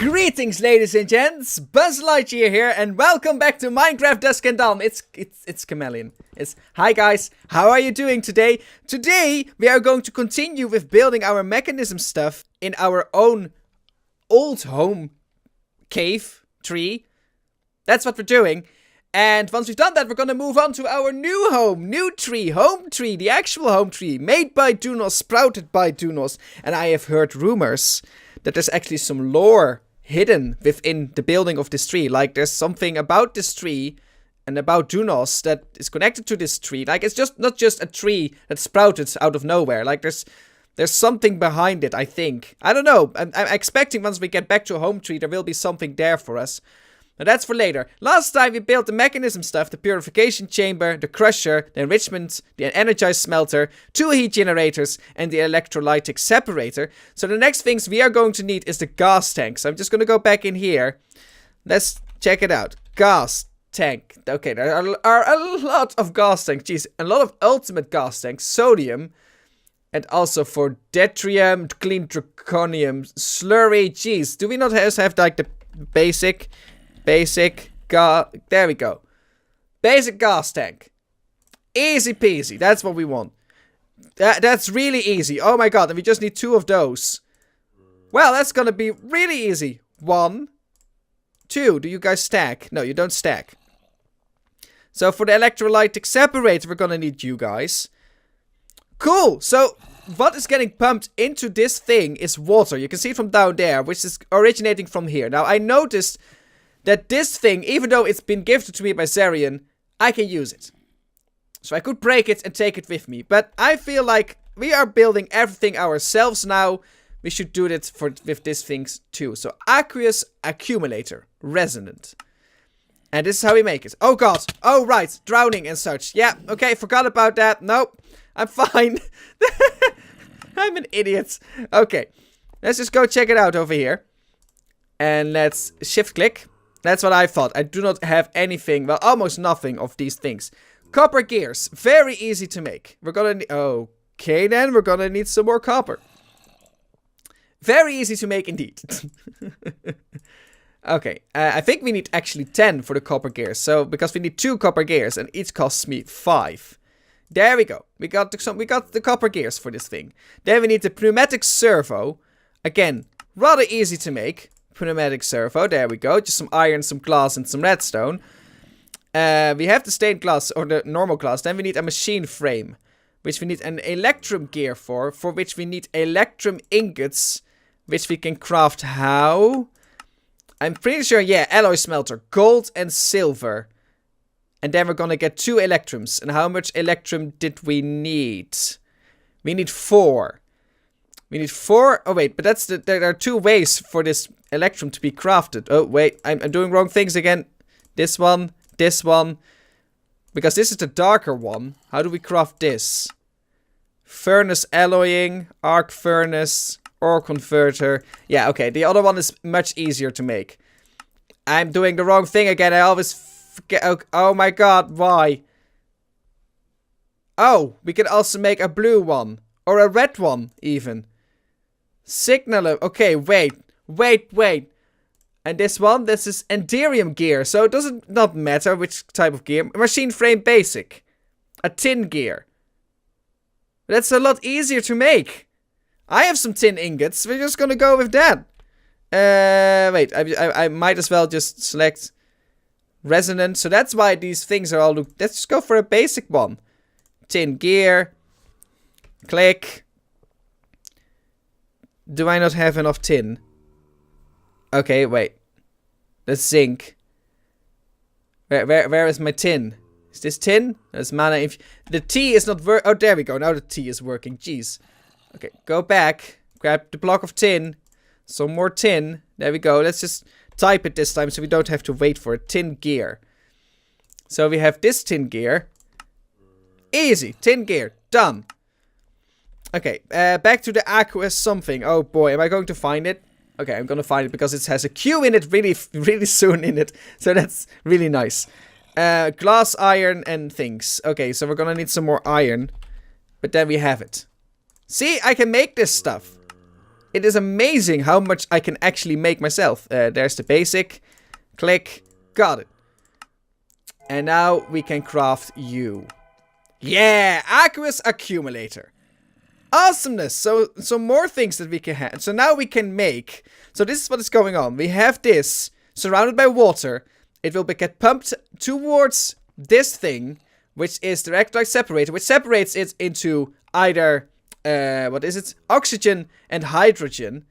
Greetings, ladies and gents. Buzz Lightyear here, and welcome back to Minecraft Dusk and Dawn. It's Kammellion. Hi guys, how are you doing today? Today we are going to continue with building our mechanism stuff in our own old home cave tree. That's what we're doing. And once we've done that, we're gonna move on to our new home, home tree, the actual home tree, made by Dunos, sprouted by Dunos. And I have heard rumors that there's actually some lore hidden within the building of this tree. Like, there's something about this tree and about Dunos that is connected to this tree. Like, it's just not just a tree that sprouted out of nowhere. Like, there's something behind it, I think. I don't know. I'm expecting once we get back to a home tree, there will be something there for us. But that's for later. Last time we built the mechanism stuff, the purification chamber, the crusher, the enrichment, the energized smelter, 2 heat generators, and the electrolytic separator. So the next things we are going to need is the gas tank. So I'm just going to go back in here. Let's check it out. Gas tank. Okay, there are a lot of gas tanks. Jeez, a lot of ultimate gas tanks. Sodium. And also for deuterium, clean draconium, slurry. Jeez, do we not have like the basic gas? There we go. Basic gas tank. Easy peasy. That's what we want. That's really easy. Oh my god. And we just need 2 of those. Well, that's gonna be really easy. 1, 2. Do you guys stack? No, you don't stack. So for the electrolytic separator, we're gonna need you guys. Cool. So what is getting pumped into this thing is water. You can see it from down there, which is originating from here. Now, I noticed that this thing, even though it's been gifted to me by Zarian, I can use it. So I could break it and take it with me. But I feel like we are building everything ourselves now. We should do it with these things too. So aqueous accumulator, resonant. And this is how we make it. Oh god. Oh right, drowning and such. Yeah, okay, forgot about that. Nope, I'm fine. I'm an idiot. Okay, let's just go check it out over here. And let's shift click. That's what I thought. I do not have anything, well, almost nothing of these things. Copper gears. Very easy to make. We're gonna need... Okay, then. We're gonna need some more copper. Very easy to make indeed. Okay. I think we need actually 10 for the copper gears. So, because we need 2 copper gears and each costs me 5. There we go. We got the copper gears for this thing. Then we need the pneumatic servo. Again, rather easy to make. Pneumatic servo, there we go. Just some iron, some glass, and some redstone. We have the stained glass, or the normal glass. Then we need a machine frame, which we need an electrum gear for which we need electrum ingots, which we can craft how? I'm pretty sure, yeah, alloy smelter, gold and silver. And then we're gonna get 2 electrums. And how much electrum did we need? We need 4. We need 4. Oh wait, but there are 2 ways for this electrum to be crafted. Oh wait, I'm doing wrong things again. This one. Because this is the darker one. How do we craft this? Furnace alloying, arc furnace, ore converter. Yeah, okay, the other one is much easier to make. I'm doing the wrong thing again. I always forget. Oh my god, why? Oh, we can also make a blue one. Or a red one, even. Signaler. Okay, wait. And this one, this is Enderium gear. So it doesn't not matter which type of gear. Machine frame basic. A tin gear. That's a lot easier to make. I have some tin ingots. We're just gonna go with that. Wait. I might as well just select resonant. So that's why these things are all... Let's just go for a basic one. Tin gear. Click. Do I not have enough tin? Okay, wait. That's zinc. Where is my tin? Is this tin? That's mana. If the T is not oh, there we go. Now the T is working. Jeez. Okay, go back. Grab the block of tin. Some more tin. There we go. Let's just type it this time so we don't have to wait for it. Tin gear. So we have this tin gear. Easy. Tin gear. Done. Okay, back to the aqueous something. Oh boy, am I going to find it? Okay, I'm gonna find it because it has a Q in it really soon in it. So that's really nice. Glass, iron, and things. Okay, so we're gonna need some more iron. But then we have it. See, I can make this stuff. it is amazing how much I can actually make myself. There's the basic. Click. Got it. And now we can craft you. Yeah, aqueous accumulator. Awesomeness. So more things that we can have. So now we can make. So this is what is going on. We have this surrounded by water. It will get pumped towards this thing, which is the electrolyte separator, which separates it into either, what is it? Oxygen and hydrogen.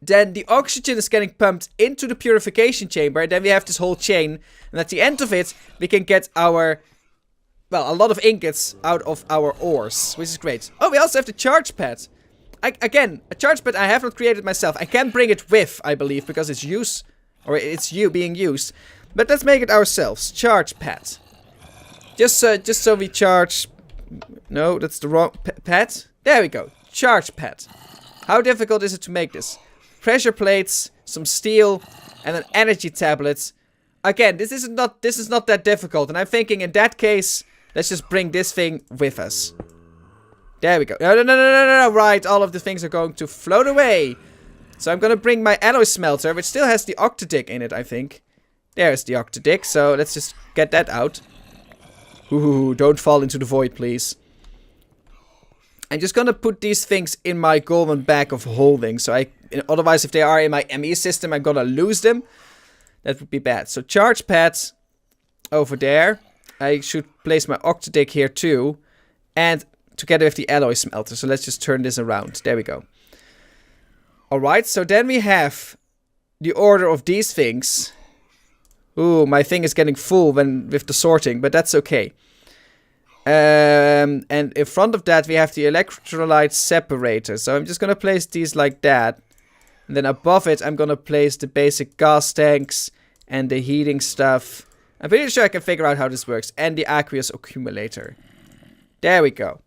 Then the oxygen is getting pumped into the purification chamber. Then we have this whole chain. And at the end of it, we can get our, well, a lot of ingots out of our ores, which is great. Oh, we also have the charge pad. Again, a charge pad I have not created myself. I can bring it with, I believe, because it's being used. But let's make it ourselves. Charge pad. Just so we charge. No, that's the wrong pad. There we go. Charge pad. How difficult is it to make this? Pressure plates, some steel, and then energy tablets. Again, this is not that difficult. And I'm thinking in that case, let's just bring this thing with us. There we go. No. Right, all of the things are going to float away. So I'm gonna bring my alloy smelter, which still has the octadic in it, I think. There's the octadic, so let's just get that out. Ooh, don't fall into the void, please. I'm just gonna put these things in my golden bag of holding, so otherwise if they are in my ME system, I'm gonna lose them. That would be bad. So charge pads over there. I should place my octadic here too. And together with the alloy smelter. So let's just turn this around. There we go. Alright, so then we have the order of these things. Ooh, my thing is getting full with the sorting, but that's okay. And in front of that we have the electrolyte separator. So I'm just gonna place these like that. And then above it I'm gonna place the basic gas tanks and the heating stuff. I'm pretty sure I can figure out how this works. And the aqueous accumulator. There we go.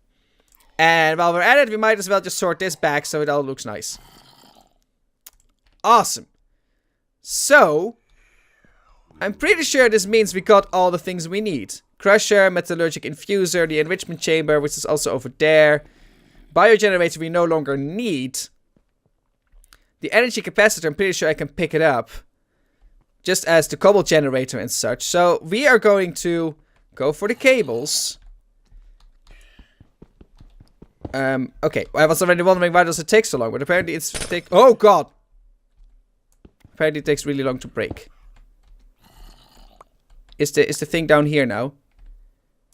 And while we're at it, we might as well just sort this back so it all looks nice. Awesome. So, I'm pretty sure this means we got all the things we need. Crusher, metallurgic infuser, the enrichment chamber, which is also over there. Biogenerator we no longer need. The energy capacitor, I'm pretty sure I can pick it up. Just as the cobble generator and such. So, we are going to go for the cables. Okay. I was already wondering why does it take so long, but apparently it's oh god! Apparently it takes really long to break. Is the thing down here now?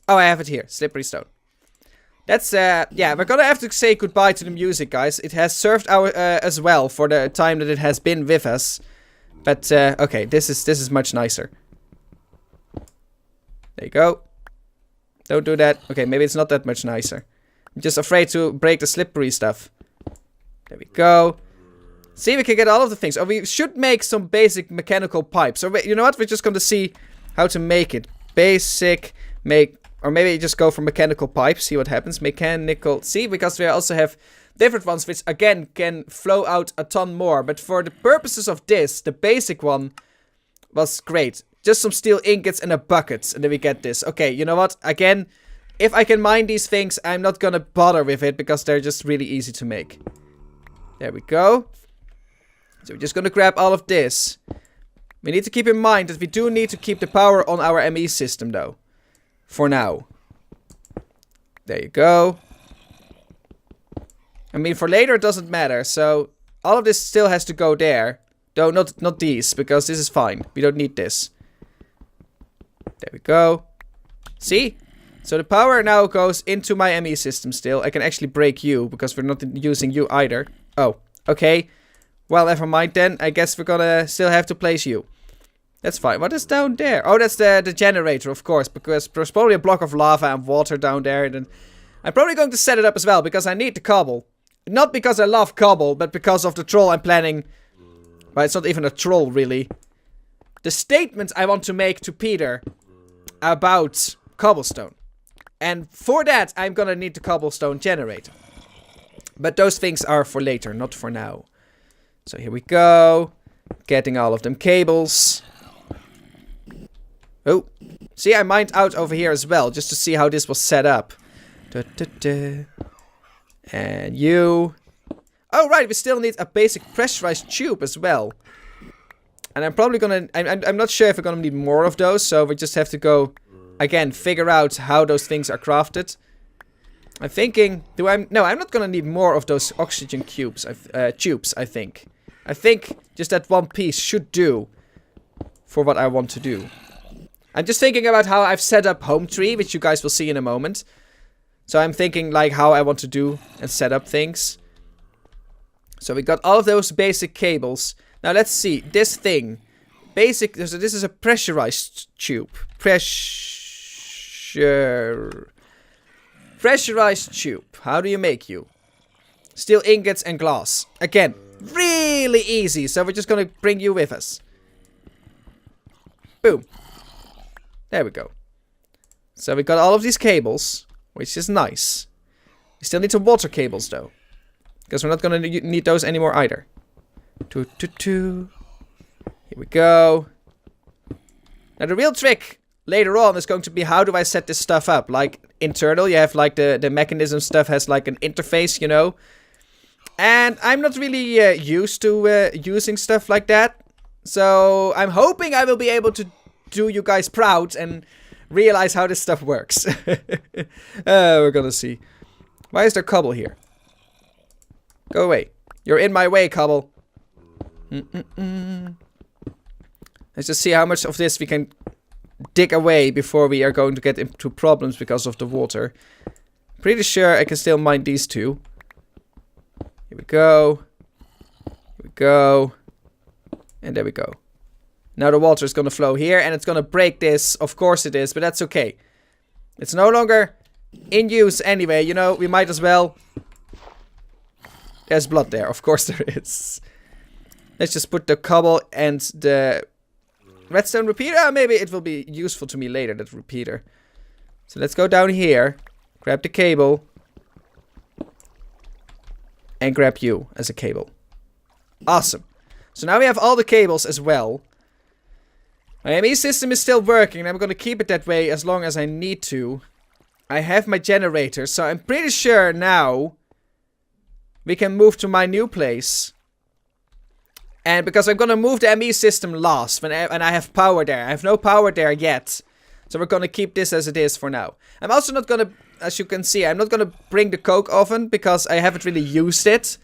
Oh, I have it here. Slippery stone. That's, yeah, we're gonna have to say goodbye to the music, guys. It has served as well for the time that it has been with us. But, okay, this is much nicer. There you go. Don't do that. Okay, maybe it's not that much nicer. I'm just afraid to break the slippery stuff. There we go. See, we can get all of the things. Oh, we should make some basic mechanical pipes. So, you know what? We're just going to see how to make it. Basic, or maybe just go for mechanical pipes. See what happens. Mechanical. See, because we also have different ones, which again can flow out a ton more. But for the purposes of this, the basic one was great. Just some steel ingots and a bucket. And then we get this. Okay, you know what? Again, if I can mine these things, I'm not gonna bother with it because they're just really easy to make. There we go. So we're just gonna grab all of this. We need to keep in mind that we do need to keep the power on our ME system though. For now. There you go. I mean, for later it doesn't matter. So all of this still has to go there. Though not these, because this is fine. We don't need this. There we go. See? So the power now goes into my ME system still. I can actually break you, because we're not using you either. Oh, okay. Well, never mind then. I guess we're gonna still have to place you. That's fine. What is down there? Oh, that's the generator, of course, because there's probably a block of lava and water down there. And I'm probably going to set it up as well, because I need the cobble. Not because I love cobble, but because of the troll I'm planning. Well, it's not even a troll, really. The statement I want to make to Peter about cobblestone. And for that, I'm gonna need the cobblestone generator. But those things are for later, not for now. So here we go. Getting all of them cables. Oh. See, I mined out over here as well, just to see how this was set up. And you. Oh, right, we still need a basic pressurized tube as well. And I'm probably gonna... I'm not sure if we're gonna need more of those, so we just have to go, again, figure out how those things are crafted. I'm thinking... No, I'm not gonna need more of those oxygen cubes, tubes, I think. I think just that one piece should do for what I want to do. I'm just thinking about how I've set up home tree, which you guys will see in a moment. So I'm thinking, like, how I want to do and set up things. So we got all of those basic cables. Now let's see, this thing. Basic, so this is a pressurized tube. Pressurized tube. How do you make you? Steel ingots and glass. Again, really easy. So we're just gonna bring you with us. Boom. There we go. So we got all of these cables, which is nice. We still need some water cables though. Because we're not gonna need those anymore either. Here we go. Now the real trick later on is going to be how do I set this stuff up? Like internal, you have like the mechanism stuff has like an interface, you know. And I'm not really used to using stuff like that. So I'm hoping I will be able to do you guys proud and realize how this stuff works. We're gonna see. Why is there cobble here? Go away. You're in my way, cobble. Let's just see how much of this we can dig away before we are going to get into problems because of the water. Pretty sure I can still mine these two. Here we go. Here we go. And there we go. Now the water is going to flow here and it's going to break this. Of course it is, but that's okay. It's no longer in use anyway, you know, we might as well. There's blood there, of course there is. Let's just put the cobble and the redstone repeater. Maybe it will be useful to me later, that repeater. So let's go down here, grab the cable, and grab you as a cable. Awesome. So now we have all the cables as well. My ME system is still working, and I'm going to keep it that way as long as I need to. I have my generator, so I'm pretty sure now we can move to my new place. And because I'm going to move the ME system last, when I have power there. I have no power there yet. So we're going to keep this as it is for now. I'm also not going to, as you can see, I'm not going to bring the coke oven because I haven't really used it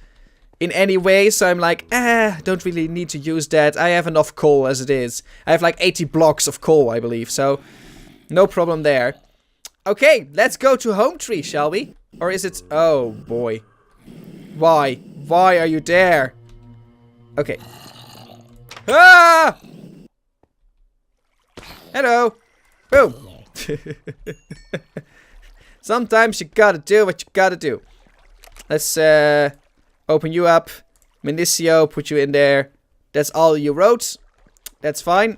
in any way. So I'm like, don't really need to use that. I have enough coal as it is. I have like 80 blocks of coal, I believe. So no problem there. Okay, let's go to home tree, shall we? Or is it... Oh, boy. Why? Why are you there? Okay. Ah! Hello. Boom. Sometimes you gotta do what you gotta do. Let's open you up. Minicio, put you in there. That's all you wrote. That's fine.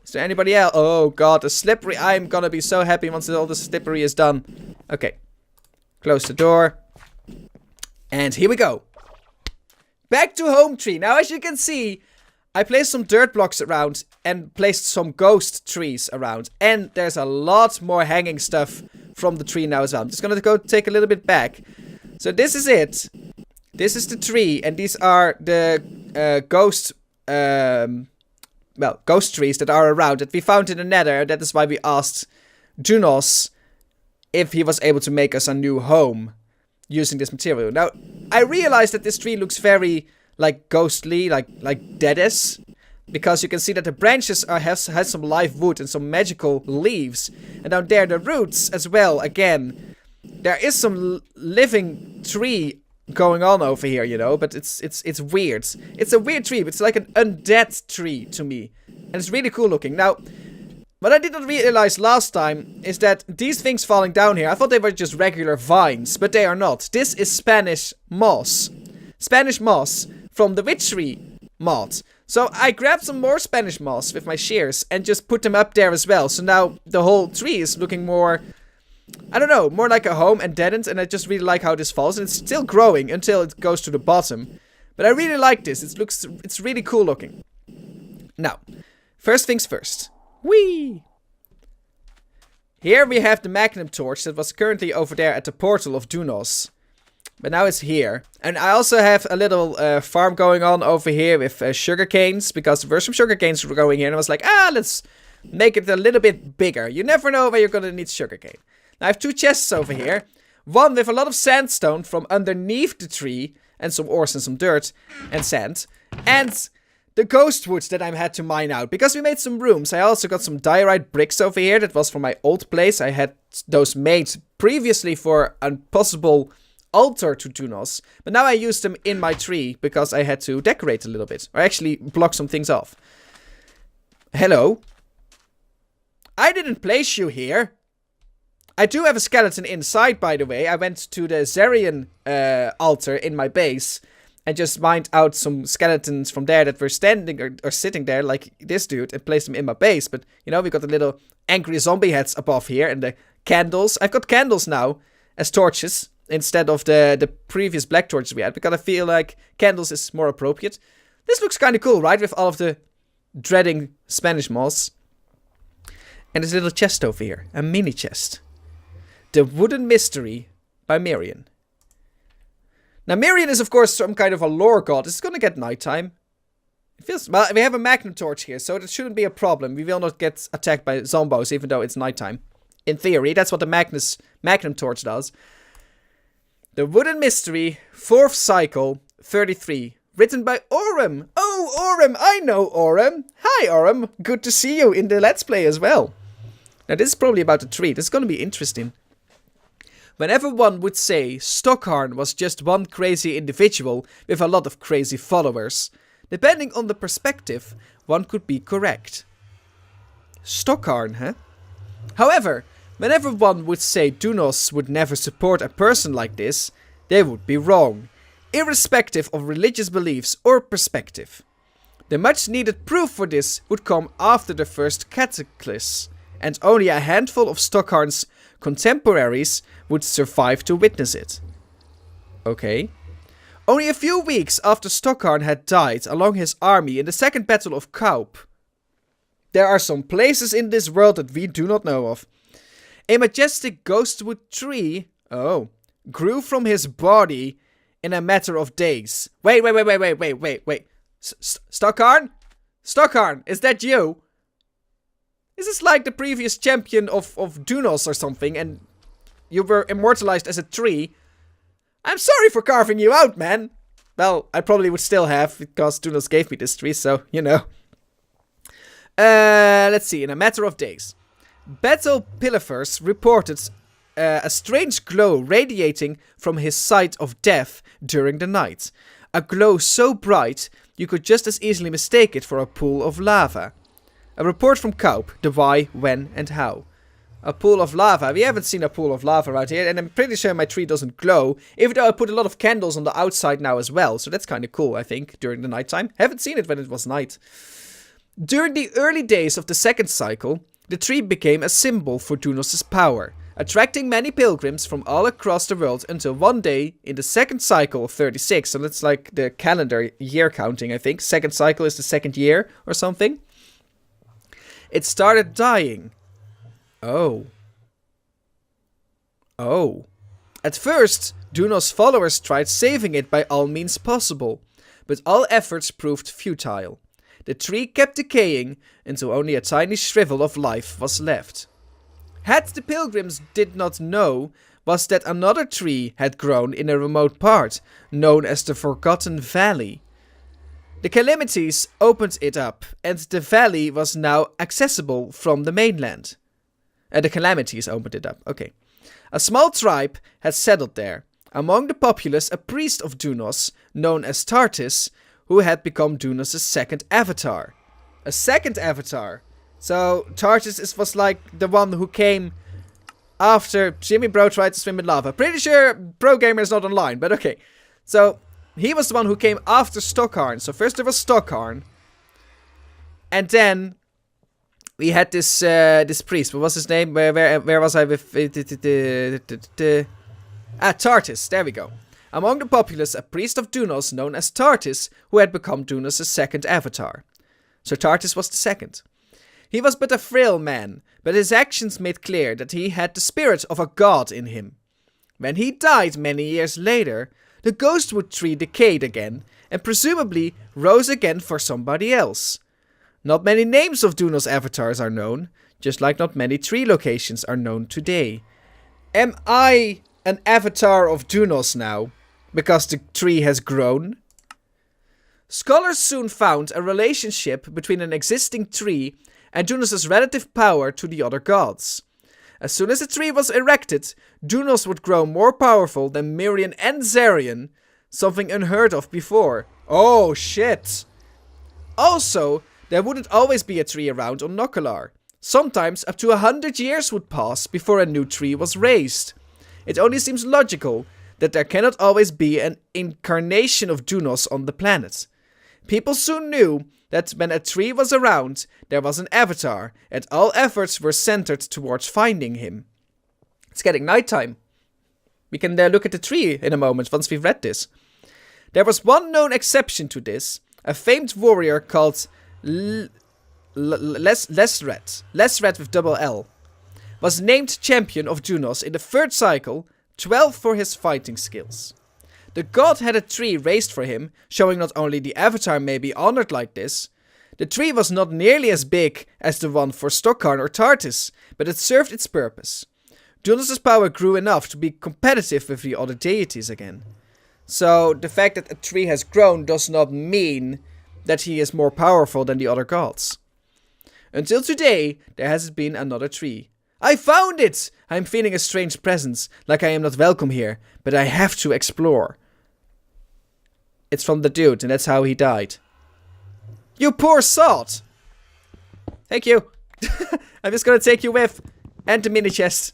Is there anybody else? Oh god, the slippery. I'm gonna be so happy once all the slippery is done. Okay. Close the door. And here we go. Back to home tree. Now, as you can see, I placed some dirt blocks around and placed some ghost trees around. And there's a lot more hanging stuff from the tree now as well. I'm just gonna go take a little bit back. So this is it. This is the tree, and these are the ghost trees that are around that we found in the nether. That is why we asked Junos if he was able to make us a new home using this material. Now, I realized that this tree looks very, like, ghostly, like dead-ish, because you can see that the branches has some live wood and some magical leaves. And down there, the roots as well, again. There is some living tree going on over here, you know, but it's weird. It's a weird tree, but it's like an undead tree to me. And it's really cool looking. Now, what I did not realize last time is that these things falling down here, I thought they were just regular vines, but they are not. This is Spanish moss. Spanish moss from the witchery mod. So I grabbed some more Spanish moss with my shears and just put them up there as well. So now the whole tree is looking more, I don't know, more like a home and dead-end, and I just really like how this falls. And it's still growing until it goes to the bottom. But I really like this. It's really cool looking. Now, first things first. Whee! Here we have the magnum torch that was currently over there at the portal of Dunos. But now it's here. And I also have a little farm going on over here with sugar canes. Because there were some sugar canes growing here. And I was like, let's make it a little bit bigger. You never know where you're going to need sugar cane. Now I have 2 chests over here. One with a lot of sandstone from underneath the tree. And some ores and some dirt and sand. And the ghost wood that I had to mine out. Because we made some rooms. I also got some diorite bricks over here. That was from my old place. I had those made previously for a possible altar to Dunos. But now I used them in my tree. Because I had to decorate a little bit. Or actually block some things off. Hello. I didn't place you here. I do have a skeleton inside, by the way. I went to the Zarian altar in my base and just mined out some skeletons from there that were standing or sitting there like this dude and placed them in my base. But, you know, we got the little angry zombie heads above here and the candles. I've got candles now as torches instead of the previous black torches we had because I feel like candles is more appropriate. This looks kind of cool, right? With all of the dreading Spanish moss. And this little chest over here, a mini chest. The Wooden Mystery by Mirian. Now, Mirian is, of course, some kind of a lore god. It's gonna get nighttime. It feels... Well, we have a magnum torch here, so that shouldn't be a problem. We will not get attacked by zombos, even though it's nighttime. In theory, that's what the magnum torch does. The Wooden Mystery, 4th cycle, 33. Written by Orem. Oh, Orem! I know Orem! Hi, Orem! Good to see you in the Let's Play as well. Now, this is probably about a tree. This is gonna be interesting. Whenever one would say Kehaan was just one crazy individual with a lot of crazy followers, depending on the perspective, one could be correct. Kehaan, huh? However, whenever one would say Dunos would never support a person like this, they would be wrong, irrespective of religious beliefs or perspective. The much needed proof for this would come after the first cataclysm, and only a handful of Kehaan's contemporaries would survive to witness it. Okay. Only a few weeks after Kehaan had died along his army in the Second Battle of Kaup. There are some places in this world that we do not know of. A majestic ghostwood tree, grew from his body in a matter of days. Wait. Kehaan? Kehaan, is that you? Is this like the previous champion of Dunos or something, and you were immortalized as a tree? I'm sorry for carving you out, man. Well, I probably would still have, because Dunos gave me this tree, so, you know. Let's see, in a matter of days. Battle Pilifers reported a strange glow radiating from his site of death during the night. A glow so bright, you could just as easily mistake it for a pool of lava. A report from Kaup, the why, when, and how. A pool of lava. We haven't seen a pool of lava around here, and I'm pretty sure my tree doesn't glow, even though I put a lot of candles on the outside now as well, so that's kind of cool, I think, during the nighttime. Haven't seen it when it was night. During the early days of the second cycle, the tree became a symbol for Dunos' power, attracting many pilgrims from all across the world until one day, in the second cycle of 36, so that's like the calendar year counting, I think. Second cycle is the second year, or something. It started dying. Oh. At first, Dunos' followers tried saving it by all means possible, but all efforts proved futile. The tree kept decaying until only a tiny shrivel of life was left. What the pilgrims did not know was that another tree had grown in a remote part, known as the Forgotten Valley. The calamities opened it up, and the valley was now accessible from the mainland. The calamities opened it up, okay. A small tribe had settled there. Among the populace, a priest of Dunos, known as Tartis, who had become Dunos' second avatar. A second avatar? So, Tartis was like the one who came after Jimmy Bro tried to swim in lava. Pretty sure ProGammar is not online, but okay. So, he was the one who came after Kehaan. So first there was Kehaan. And then we had this this priest. What was his name? Where was I with Tartis. There we go. Among the populace, a priest of Dunos known as Tartis, who had become Dunos' second avatar. So Tartis was the second. He was but a frail man, but his actions made clear that he had the spirit of a god in him. When he died many years later, the ghostwood tree decayed again and presumably rose again for somebody else. Not many names of Dunos avatars are known, just like not many tree locations are known today. Am I an avatar of Dunos now, because the tree has grown? Scholars soon found a relationship between an existing tree and Dunos' relative power to the other gods. As soon as the tree was erected, Dunos would grow more powerful than Mirian and Zarian, something unheard of before. Oh shit! Also, there wouldn't always be a tree around on Nokalar. Sometimes up to 100 years would pass before a new tree was raised. It only seems logical that there cannot always be an incarnation of Dunos on the planet. People soon knew that when a tree was around, there was an avatar, and all efforts were centered towards finding him. It's getting nighttime. We can look at the tree in a moment once we've read this. There was one known exception to this, a famed warrior called Lesret with double L, was named champion of Dunos in the 3rd cycle, 12 for his fighting skills. The god had a tree raised for him, showing not only the avatar may be honored like this. The tree was not nearly as big as the one for Stockharn or Tartus, but it served its purpose. Dunos' power grew enough to be competitive with the other deities again. So, the fact that a tree has grown does not mean that he is more powerful than the other gods. Until today, there hasn't been another tree. I found it! I'm feeling a strange presence, like I am not welcome here, but I have to explore. It's from the dude, and that's how he died. You poor sod! Thank you. I'm just gonna take you with. And the mini chest.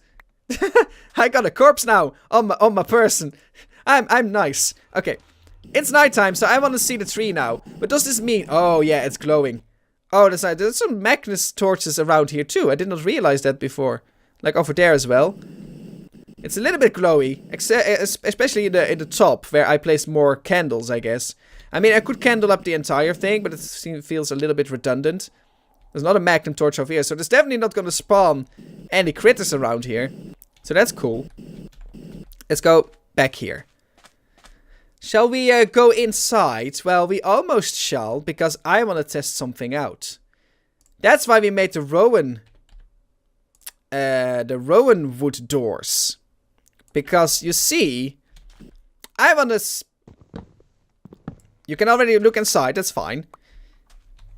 I got a corpse now on my person. I'm nice. Okay. It's nighttime, so I want to see the tree now. But does this mean... Oh, yeah, it's glowing. Oh, that's nice. There's some Magnus torches around here, too. I did not realize that before. Like over there as well. It's a little bit glowy, especially in the top, where I placed more candles, I guess. I mean, I could candle up the entire thing, but it feels a little bit redundant. There's not a magnum torch over here, so there's definitely not going to spawn any critters around here. So that's cool. Let's go back here. Shall we go inside? Well, we almost shall, because I want to test something out. That's why we made the Rowan wood doors. Because, you see, I want to... You can already look inside, that's fine.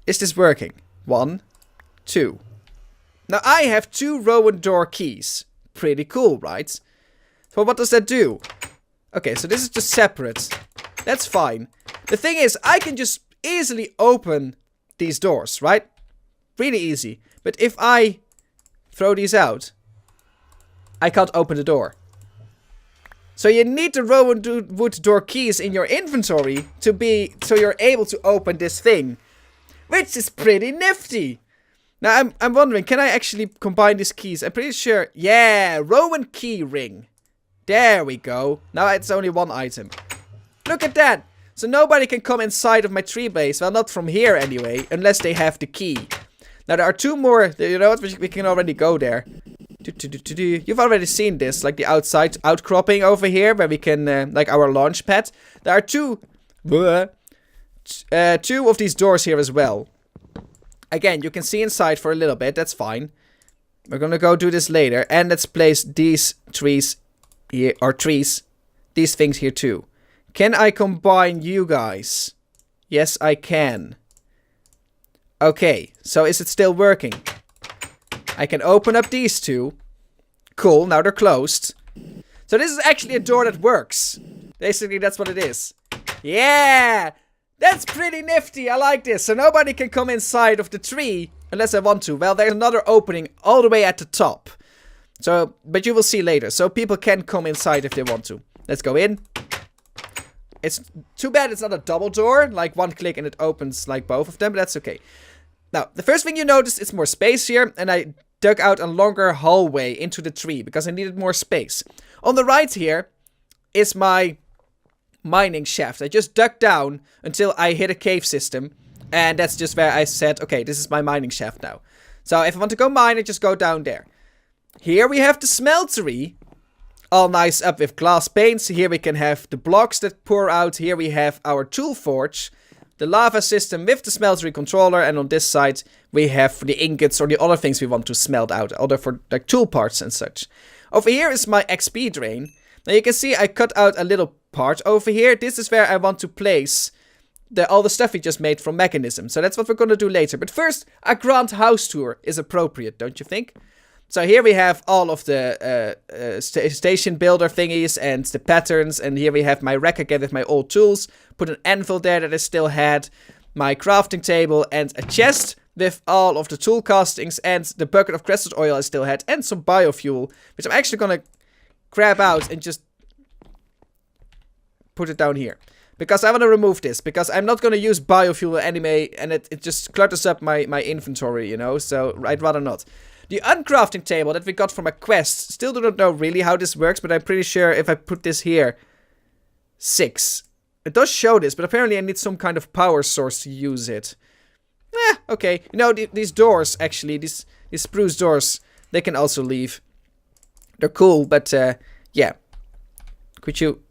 Is this working? 1, 2. Now, I have 2 Rowan door keys. Pretty cool, right? So what does that do? Okay, so this is just separate. That's fine. The thing is, I can just easily open these doors, right? Really easy. But if I throw these out, I can't open the door. So you need the Rowan wood door keys in your inventory so you're able to open this thing. Which is pretty nifty. Now, I'm wondering, can I actually combine these keys? I'm pretty sure. Yeah, Rowan key ring. There we go. Now it's only one item. Look at that. So nobody can come inside of my tree base. Well, not from here anyway, unless they have the key. Now, there are 2 more. You know what? We can already go there. You've already seen this, like the outside outcropping over here, where we can, like our launch pad. There are 2 of these doors here as well. Again, you can see inside for a little bit, that's fine. We're gonna go do this later, and let's place these trees here, or these things here too. Can I combine you guys? Yes, I can. Okay, so is it still working? I can open up these 2. Cool, now they're closed. So this is actually a door that works. Basically, that's what it is. Yeah! That's pretty nifty, I like this. So nobody can come inside of the tree unless I want to. Well, there's another opening all the way at the top. So, but you will see later. So people can come inside if they want to. Let's go in. It's too bad it's not a double door. Like 1 click and it opens like both of them, but that's okay. Now, the first thing you notice is more space here, and I dug out a longer hallway into the tree because I needed more space. On the right here is my mining shaft. I just dug down until I hit a cave system, and that's just where I said, okay, this is my mining shaft now. So if I want to go mine, I just go down there. Here we have the smeltery, all nice up with glass panes. Here we can have the blocks that pour out. Here we have our tool forge, the lava system with the smeltery controller, and on this side we have the ingots or the other things we want to smelt out, other for like tool parts and such. Over here is my XP drain. Now you can see I cut out a little part over here. This is where I want to place all the stuff we just made from mechanism. So that's what we're going to do later. But first, a grand house tour is appropriate, don't you think? So here we have all of the station builder thingies and the patterns. And here we have my rack again with my old tools. Put an anvil there that I still had. My crafting table and a chest with all of the tool castings. And the bucket of crescent oil I still had. And some biofuel, which I'm actually going to grab out and just put it down here. Because I want to remove this. Because I'm not going to use biofuel anyway. And it just clutters up my inventory, you know. So I'd rather not. The uncrafting table that we got from a quest. Still do not know really how this works. But I'm pretty sure if I put this here. 6. It does show this. But apparently I need some kind of power source to use it. Okay. You know, these doors actually. These spruce doors. They can also leave. They're cool. But yeah. Could you...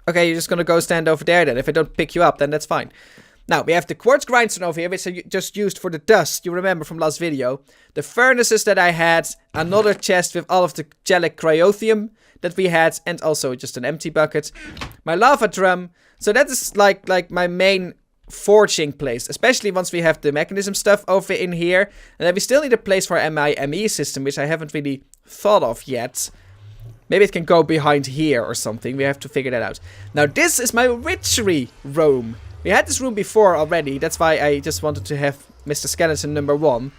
Okay, you're just gonna go stand over there then. If I don't pick you up, then that's fine. Now, we have the quartz grindstone over here, which I just used for the dust. You remember from last video. The furnaces that I had. Another chest with all of the gelic cryothium that we had. And also just an empty bucket. My lava drum. So that is like my main forging place. Especially once we have the mechanism stuff over in here. And then we still need a place for my ME system, which I haven't really thought of yet. Maybe it can go behind here or something. We have to figure that out. Now, this is my witchery room. We had this room before already. That's why I just wanted to have Mr. Skeleton number 1.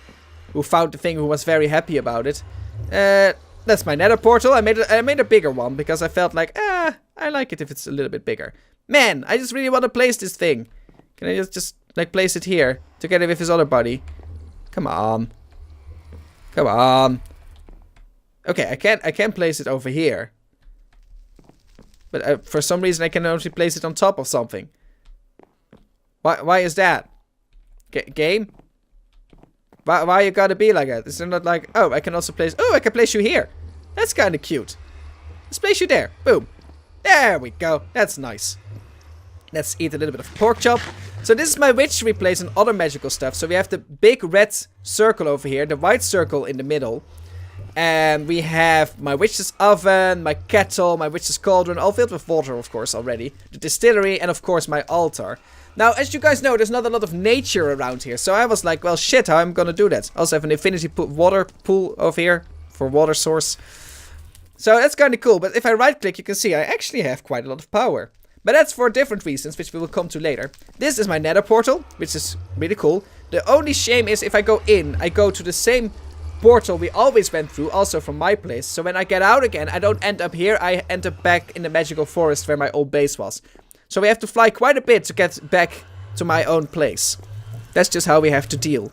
Who found the thing, who was very happy about it. That's my nether portal. I made a bigger one because I felt like, I like it if it's a little bit bigger. Man, I just really want to place this thing. Can I just like, place it here? Together with his other buddy. Come on. Come on. Okay, I can't place it over here. But for some reason I can only place it on top of something. Why is that? Game? Why you gotta be like that? Is it not like... Oh, I can also place... Oh, I can place you here. That's kind of cute. Let's place you there. Boom. There we go. That's nice. Let's eat a little bit of pork chop. So this is my witchery place and other magical stuff. So we have the big red circle over here. The white circle in the middle. And we have my witch's oven, my kettle, my witch's cauldron, all filled with water, of course, already. The distillery, and of course, my altar. Now, as you guys know, there's not a lot of nature around here. So I was like, well, shit, how am I gonna do that? I also have an infinity water pool over here for water source. So that's kind of cool. But if I right-click, you can see I actually have quite a lot of power. But that's for different reasons, which we will come to later. This is my nether portal, which is really cool. The only shame is if I go in, I go to the same portal we always went through, also from my place. So when I get out again, I don't end up here. I end up back in the magical forest where my old base was. So we have to fly quite a bit to get back to my own place. That's just how we have to deal.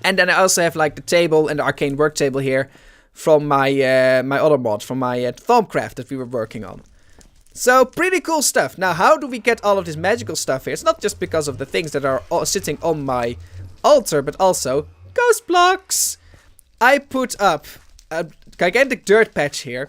And then I also have like the table and the arcane work table here from my my other mod, from my TrollCraft that we were working on. So pretty cool stuff. Now, how do we get all of this magical stuff here? It's not just because of the things that are sitting on my altar, but also ghost blocks. I put up a gigantic dirt patch here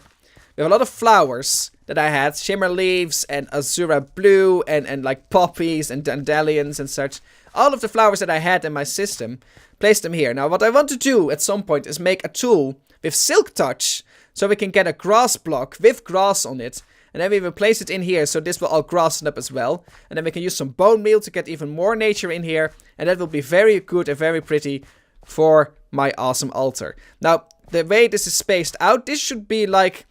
with a lot of flowers that I had. Shimmer leaves and azura blue and like poppies and dandelions and such. All of the flowers that I had in my system, placed them here. Now what I want to do at some point is make a tool with silk touch so we can get a grass block with grass on it. And then we will place it in here so this will all grassen up as well. And then we can use some bone meal to get even more nature in here. And that will be very good and very pretty for my awesome altar. Now, the way this is spaced out, this should be like...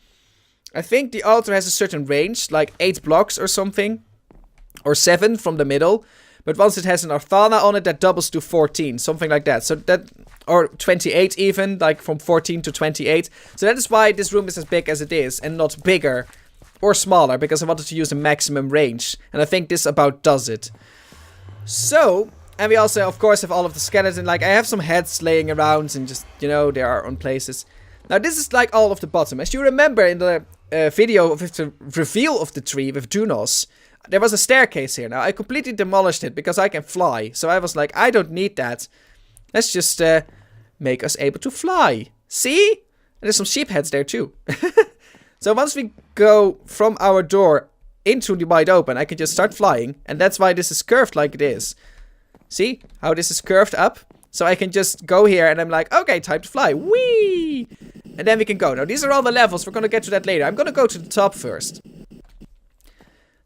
I think the altar has a certain range, like 8 blocks or something. Or 7 from the middle. But once it has an Arthana on it, that doubles to 14. Something like that. So that... Or 28 even, like from 14 to 28. So that is why this room is as big as it is. And not bigger or smaller. Because I wanted to use a maximum range. And I think this about does it. So... And we also, of course, have all of the skeleton. Like, I have some heads laying around and just, you know, they are on places. Now, this is like all of the bottom. As you remember in the video of the reveal of the tree with Junos, there was a staircase here. Now, I completely demolished it because I can fly. So I was like, I don't need that. Let's just make us able to fly. See? there's some sheep heads there too. So once we go from our door into the wide open, I can just start flying. And that's why this is curved like it is. See how this is curved up? So I can just go here and I'm like, okay, time to fly. Whee! And then we can go. Now, these are all the levels. We're going to get to that later. I'm going to go to the top first.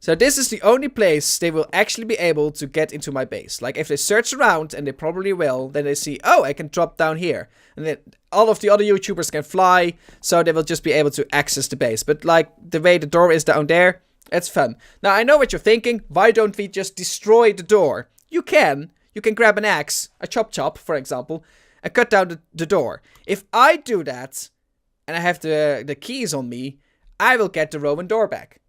So this is the only place they will actually be able to get into my base. Like, if they search around, and they probably will, then they see, oh, I can drop down here. And then all of the other YouTubers can fly, so they will just be able to access the base. But, like, the way the door is down there, it's fun. Now, I know what you're thinking. Why don't we just destroy the door? You can. You can grab an axe, a chop, for example, and cut down the door. If I do that, and I have the keys on me, I will get the Rowan door back.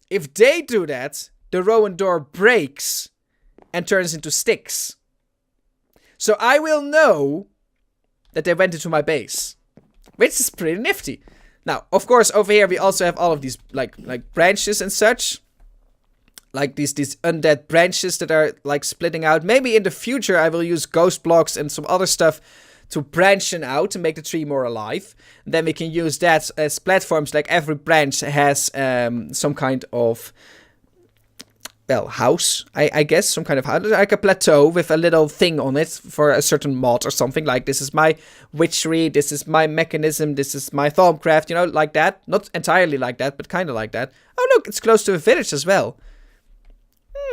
If they do that, the Rowan door breaks and turns into sticks. So I will know that they went into my base, which is pretty nifty. Now, of course, over here we also have all of these like branches and such. Like these undead branches that are like splitting out. Maybe in the future I will use ghost blocks and some other stuff to branch it out to make the tree more alive. And then we can use that as platforms. Like every branch has some kind of, well, house, I guess. Some kind of house, like a plateau with a little thing on it for a certain mod or something. Like, this is my witchery, this is my mechanism, this is my TrollCraft, you know, like that. Not entirely like that, but kind of like that. Oh, look, it's close to a village as well.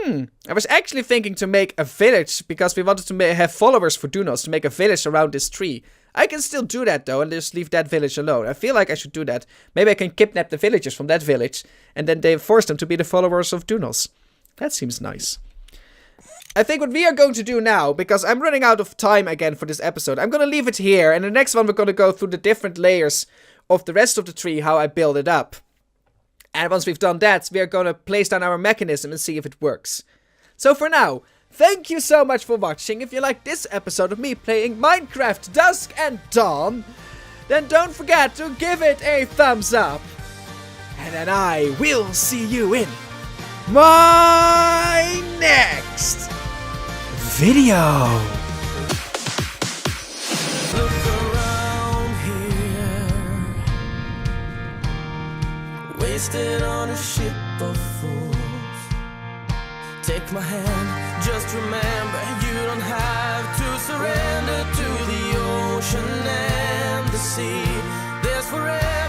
I was actually thinking to make a village because we wanted to have followers for Dunos, to make a village around this tree. I can still do that though and just leave that village alone. I feel like I should do that. Maybe I can kidnap the villagers from that village and then they force them to be the followers of Dunos. That seems nice. I think what we are going to do now, because I'm running out of time again for this episode, I'm going to leave it here, and the next one we're going to go through the different layers of the rest of the tree, how I build it up. And once we've done that, we are going to place down our mechanism and see if it works. So for now, thank you so much for watching. If you like this episode of me playing Minecraft Dusk and Dawn, then don't forget to give it a thumbs up. And then I will see you in my next video. Wasted on a ship of fools. Take my hand, just remember you don't have to surrender to the ocean and the sea. There's forever